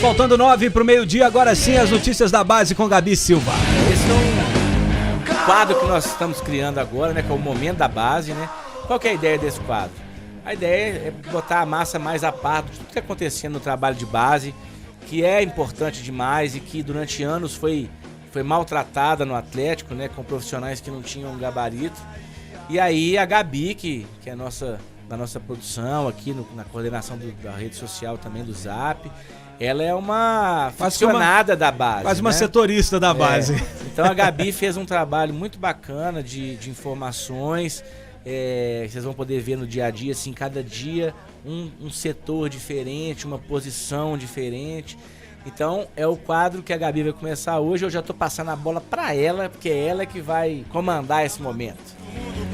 Faltando 9 para o meio-dia, agora sim as notícias da base com Gabi Silva. Esse é um quadro que nós estamos criando agora, né? Que é o Momento da Base, né? Qual que é a ideia desse quadro? A ideia é botar a massa mais a par de tudo que está acontecendo no trabalho de base, que é importante demais e que durante anos foi maltratada no Atlético, né? Com profissionais que não tinham gabarito. E aí a Gabi, que é da nossa produção aqui, na coordenação da rede social também, do Zap, ela é uma aficionada da base. Quase uma setorista da base. Então a Gabi fez um trabalho muito bacana de informações. Vocês vão poder ver no dia a dia, assim, cada dia um setor diferente, uma posição diferente. Então é o quadro que a Gabi vai começar hoje. Eu já tô passando a bola para ela, porque é ela que vai comandar esse momento.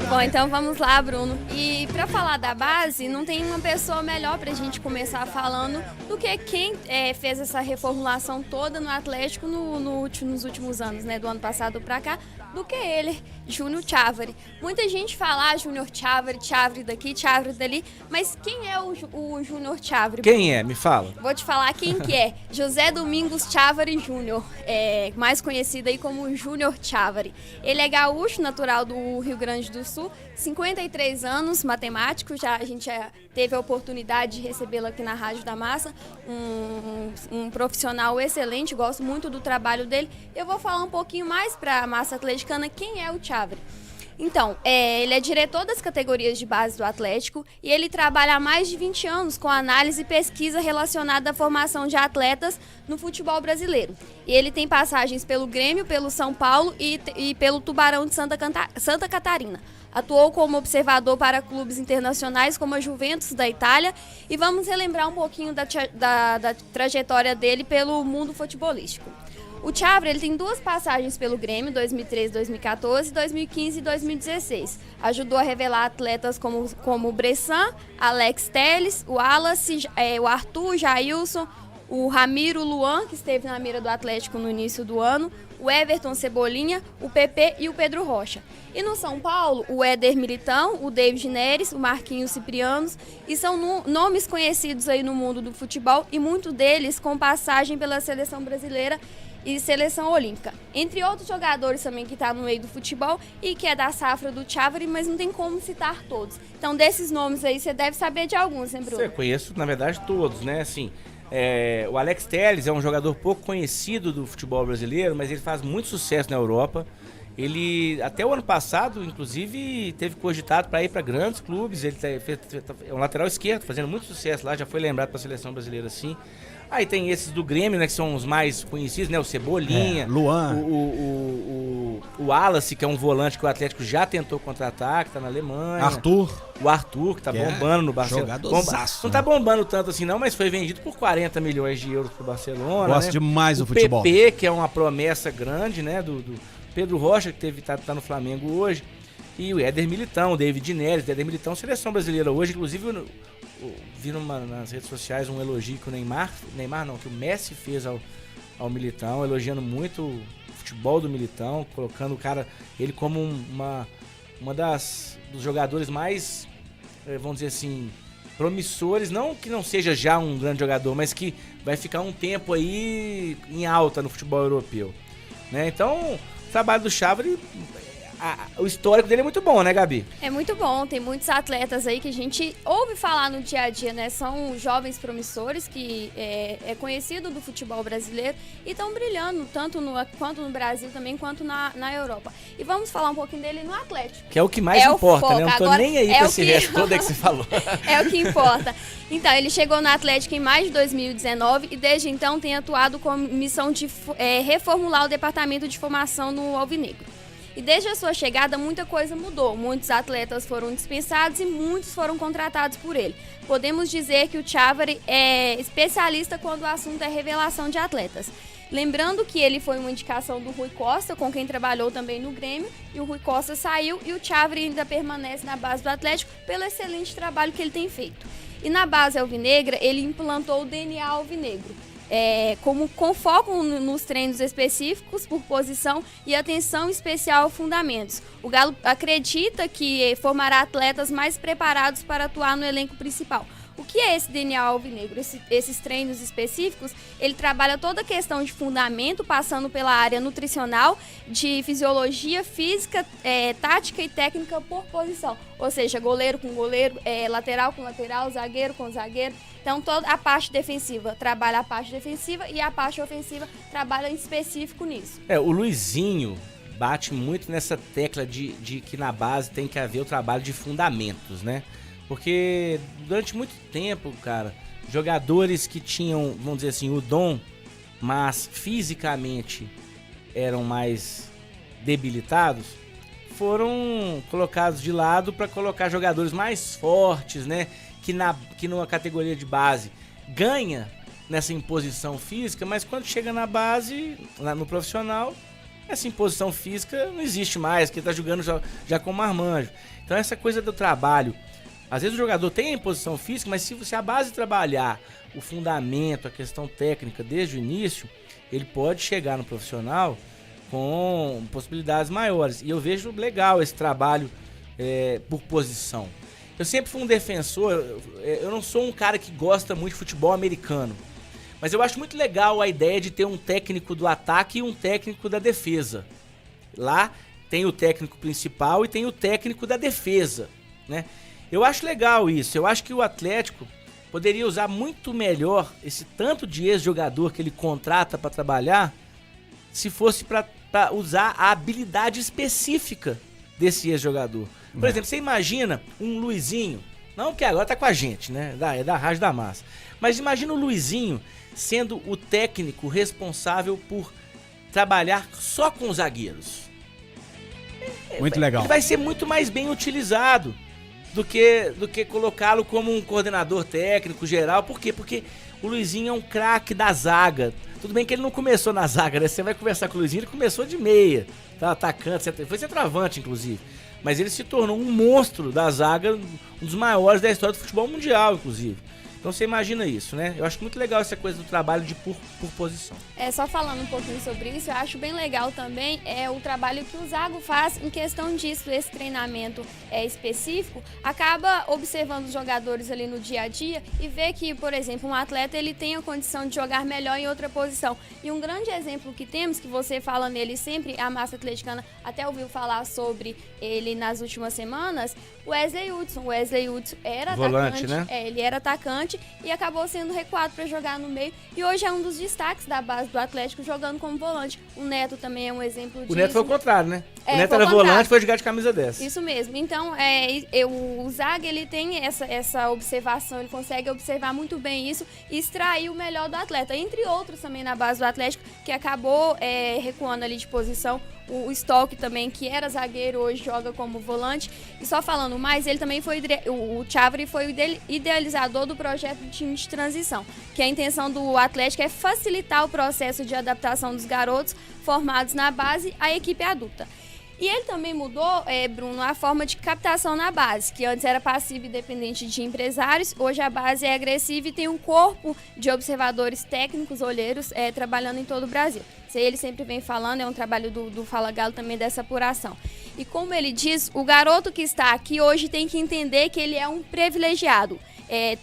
Bom, então vamos lá, Bruno. E para falar da base, não tem uma pessoa melhor pra gente começar falando do que quem fez essa reformulação toda no Atlético nos últimos anos, né? Do ano passado pra cá, do que ele, Júnior Tchávere. Muita gente fala Júnior Tchávere, Tchávere daqui, Tchávere dali, mas quem é o Júnior Tchávere? Quem é? Me fala. Vou te falar quem que é. José Domingos Tchávere Júnior, mais conhecido aí como Júnior Tchávere. Ele é gaúcho, natural do Rio Grande do Sul, 53 anos, matemático, a gente já teve a oportunidade de recebê-lo aqui na Rádio da Massa, um profissional excelente, gosto muito do trabalho dele. Eu vou falar um pouquinho mais para a massa atleticana quem é o Tchávere. Então, ele é diretor das categorias de base do Atlético e ele trabalha há mais de 20 anos com análise e pesquisa relacionada à formação de atletas no futebol brasileiro. E ele tem passagens pelo Grêmio, pelo São Paulo e pelo Tubarão de Santa Catarina. Atuou como observador para clubes internacionais como a Juventus da Itália e vamos relembrar um pouquinho da trajetória dele pelo mundo futebolístico. O Tchávere, ele tem 2 passagens pelo Grêmio, 2013, 2014, 2015 e 2016. Ajudou a revelar atletas como o Bressan, Alex Telles, o Wallace, o Arthur, Jailson, o Ramiro Luan, que esteve na mira do Atlético no início do ano, o Everton Cebolinha, o PP e o Pedro Rocha. E no São Paulo, o Éder Militão, o David Neres, o Marquinhos Ciprianos, e são nomes conhecidos aí no mundo do futebol e muitos deles com passagem pela seleção brasileira e seleção olímpica. Entre outros jogadores também que estão no meio do futebol e que é da safra do Tchávere, mas não tem como citar todos. Então, desses nomes aí, você deve saber de alguns, né, Bruno? Eu conheço, na verdade, todos, né? Assim, o Alex Telles é um jogador pouco conhecido do futebol brasileiro, mas ele faz muito sucesso na Europa. Ele, até o ano passado, inclusive, teve cogitado para ir para grandes clubes. Ele é um lateral esquerdo, fazendo muito sucesso lá, já foi lembrado para a seleção brasileira, assim. Aí tem esses do Grêmio, né, que são os mais conhecidos, né, o Cebolinha, Luan, o Wallace, que é um volante que o Atlético já tentou contratar, que tá na Alemanha. O Arthur, que tá bombando no Barcelona. Não tá bombando tanto assim não, mas foi vendido por 40 milhões de euros pro Barcelona. Gosto demais do futebol. O PP, que é uma promessa grande, né, do Pedro Rocha, que tá no Flamengo hoje. E o Éder Militão, o David Neres, o Éder Militão, seleção brasileira hoje, inclusive vi nas redes sociais um elogio que que o Messi fez ao Militão, elogiando muito o futebol do Militão, colocando ele como uma dos jogadores mais, vamos dizer assim, promissores, não que não seja já um grande jogador, mas que vai ficar um tempo aí em alta no futebol europeu, né? Então, o trabalho do Tchávere, o histórico dele é muito bom, né, Gabi? É muito bom, tem muitos atletas aí que a gente ouve falar no dia a dia, né? São jovens promissores que é conhecido do futebol brasileiro e estão brilhando tanto quanto no Brasil também, quanto na Europa. E vamos falar um pouquinho dele no Atlético. Que é o que mais importa, né? Eu não tô nem aí pra esse resto todo aí que você falou. É o que importa. Então, ele chegou no Atlético em maio de 2019 e desde então tem atuado com a missão de reformular o departamento de formação no Alvinegro. E desde a sua chegada, muita coisa mudou. Muitos atletas foram dispensados e muitos foram contratados por ele. Podemos dizer que o Tchávere é especialista quando o assunto é revelação de atletas. Lembrando que ele foi uma indicação do Rui Costa, com quem trabalhou também no Grêmio, e o Rui Costa saiu e o Tchávere ainda permanece na base do Atlético pelo excelente trabalho que ele tem feito. E na base alvinegra, ele implantou o DNA alvinegro. Com foco nos treinos específicos por posição e atenção especial a fundamentos. O Galo acredita que formará atletas mais preparados para atuar no elenco principal. O que é esse DNA alvinegro? Esses treinos específicos, ele trabalha toda a questão de fundamento, passando pela área nutricional, de fisiologia, física, tática e técnica por posição. Ou seja, goleiro com goleiro, lateral com lateral, zagueiro com zagueiro. Então, toda a parte defensiva trabalha a parte defensiva e a parte ofensiva trabalha em específico nisso. O Luizinho bate muito nessa tecla de que na base tem que haver o trabalho de fundamentos, né? Porque durante muito tempo, cara, jogadores que tinham, vamos dizer assim, o dom, mas fisicamente eram mais debilitados, foram colocados de lado para colocar jogadores mais fortes, né? Que numa categoria de base ganha nessa imposição física, mas quando chega na base, no profissional, essa imposição física não existe mais, porque ele tá jogando já com marmanjo. Então essa coisa do trabalho, às vezes o jogador tem a imposição física, mas se a base trabalhar o fundamento, a questão técnica desde o início, ele pode chegar no profissional com possibilidades maiores. E eu vejo legal esse trabalho por posição. Eu sempre fui um defensor, eu não sou um cara que gosta muito de futebol americano, mas eu acho muito legal a ideia de ter um técnico do ataque e um técnico da defesa. Lá tem o técnico principal e tem o técnico da defesa, né? Eu acho legal isso, eu acho que o Atlético poderia usar muito melhor esse tanto de ex-jogador que ele contrata para trabalhar, se fosse para usar a habilidade específica desse ex-jogador. Por exemplo, você imagina um Luizinho, não que agora tá com a gente, né? É da Rádio da Massa. Mas imagina o Luizinho sendo o técnico responsável por trabalhar só com zagueiros. Muito legal. Ele vai ser muito mais bem utilizado do que colocá-lo como um coordenador técnico geral. Por quê? Porque o Luizinho é um craque da zaga. Tudo bem que ele não começou na zaga, né? Você vai conversar com o Luizinho, ele começou de meia, tá? Atacante, foi centroavante, inclusive. Mas ele se tornou um monstro da zaga, um dos maiores da história do futebol mundial, inclusive. Então você imagina isso, né? Eu acho muito legal essa coisa do trabalho de por posição. Só falando um pouquinho sobre isso, eu acho bem legal também o trabalho que o Zago faz em questão disso, esse treinamento específico, acaba observando os jogadores ali no dia a dia e vê que, por exemplo, um atleta ele tem a condição de jogar melhor em outra posição. E um grande exemplo que temos, que você fala nele sempre, a massa atleticana até ouviu falar sobre ele nas últimas semanas, o Wesley Hudson. O Wesley Hudson era volante, atacante, né? Ele era atacante e acabou sendo recuado para jogar no meio. E hoje é um dos destaques da base do Atlético jogando como volante. O Neto também é um exemplo disso. O Neto foi o contrário, né? O Neto foi era o contrário. volante e foi jogar de camisa 10. Isso mesmo. Então, o Zaga, ele tem essa observação, ele consegue observar muito bem isso e extrair o melhor do atleta. Entre outros também na base do Atlético, que acabou recuando ali de posição. O Stock também, que era zagueiro, hoje joga como volante. E só falando mais, ele também foi o Chávarri foi o idealizador do projeto de time de transição, que a intenção do Atlético é facilitar o processo de adaptação dos garotos formados na base à equipe adulta. E ele também mudou, Bruno, a forma de captação na base, que antes era passiva e dependente de empresários, hoje a base é agressiva e tem um corpo de observadores técnicos, olheiros, trabalhando em todo o Brasil. Isso aí ele sempre vem falando, é um trabalho do Fala Galo também dessa apuração. E como ele diz, o garoto que está aqui hoje tem que entender que ele é um privilegiado.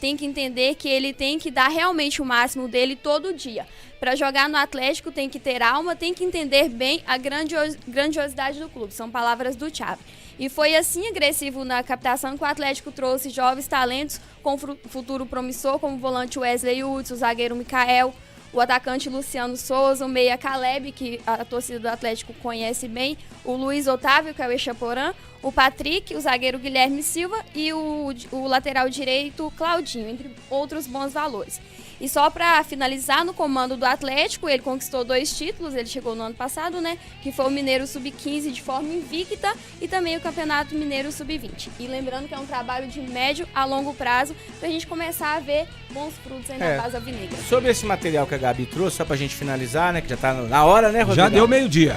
Tem que entender que ele tem que dar realmente o máximo dele todo dia. Para jogar no Atlético tem que ter alma, tem que entender bem a grandiosidade do clube. São palavras do Chávarri. E foi assim agressivo na captação que o Atlético trouxe jovens talentos com futuro promissor, como o volante Wesley Hudson, o zagueiro Micael, o atacante Luciano Souza, o meia Caleb, que a torcida do Atlético conhece bem, o Luiz Otávio, que é o Echaporã, o Patrick, o zagueiro Guilherme Silva e o lateral direito Claudinho, entre outros bons valores. E só para finalizar, no comando do Atlético, ele conquistou 2 títulos, ele chegou no ano passado, né? Que foi o Mineiro Sub-15 de forma invicta e também o Campeonato Mineiro Sub-20. E lembrando que é um trabalho de médio a longo prazo para a gente começar a ver bons frutos aí na base alvinegra. Sobre esse material que a Gabi trouxe, só pra gente finalizar, né? Que já tá na hora, né, Rodrigo? Já deu meio-dia.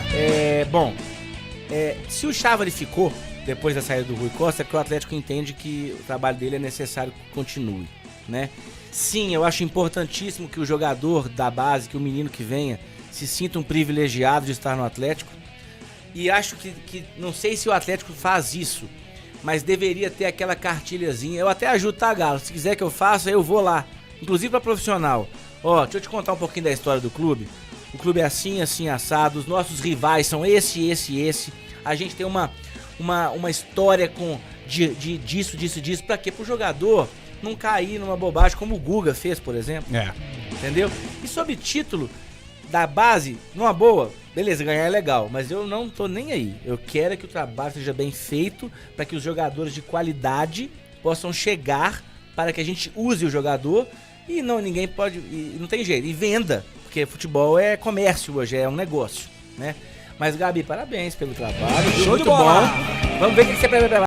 Se o Chávarri ficou depois da saída do Rui Costa, é porque o Atlético entende que o trabalho dele é necessário que continue, né? Sim, eu acho importantíssimo que o jogador da base, que o menino que venha, se sinta um privilegiado de estar no Atlético. E acho que não sei se o Atlético faz isso, mas deveria ter aquela cartilhazinha. Eu até ajudo, tá, Galo? Se quiser que eu faça, eu vou lá. Inclusive pra profissional. Ó, deixa eu te contar um pouquinho da história do clube. O clube é assim, assim, assado. Os nossos rivais são esse. A gente tem uma história disso. Pra quê? Pro jogador não cair numa bobagem como o Guga fez, por exemplo. Entendeu? E sobre título da base, numa boa, beleza, ganhar é legal, mas eu não tô nem aí. Eu quero que o trabalho seja bem feito para que os jogadores de qualidade possam chegar para que a gente use o jogador e ninguém pode, não tem jeito, e venda, porque futebol é comércio hoje, é um negócio, né? Mas Gabi, parabéns pelo trabalho, Show muito de bola. bom. Vamos ver o que você prepara.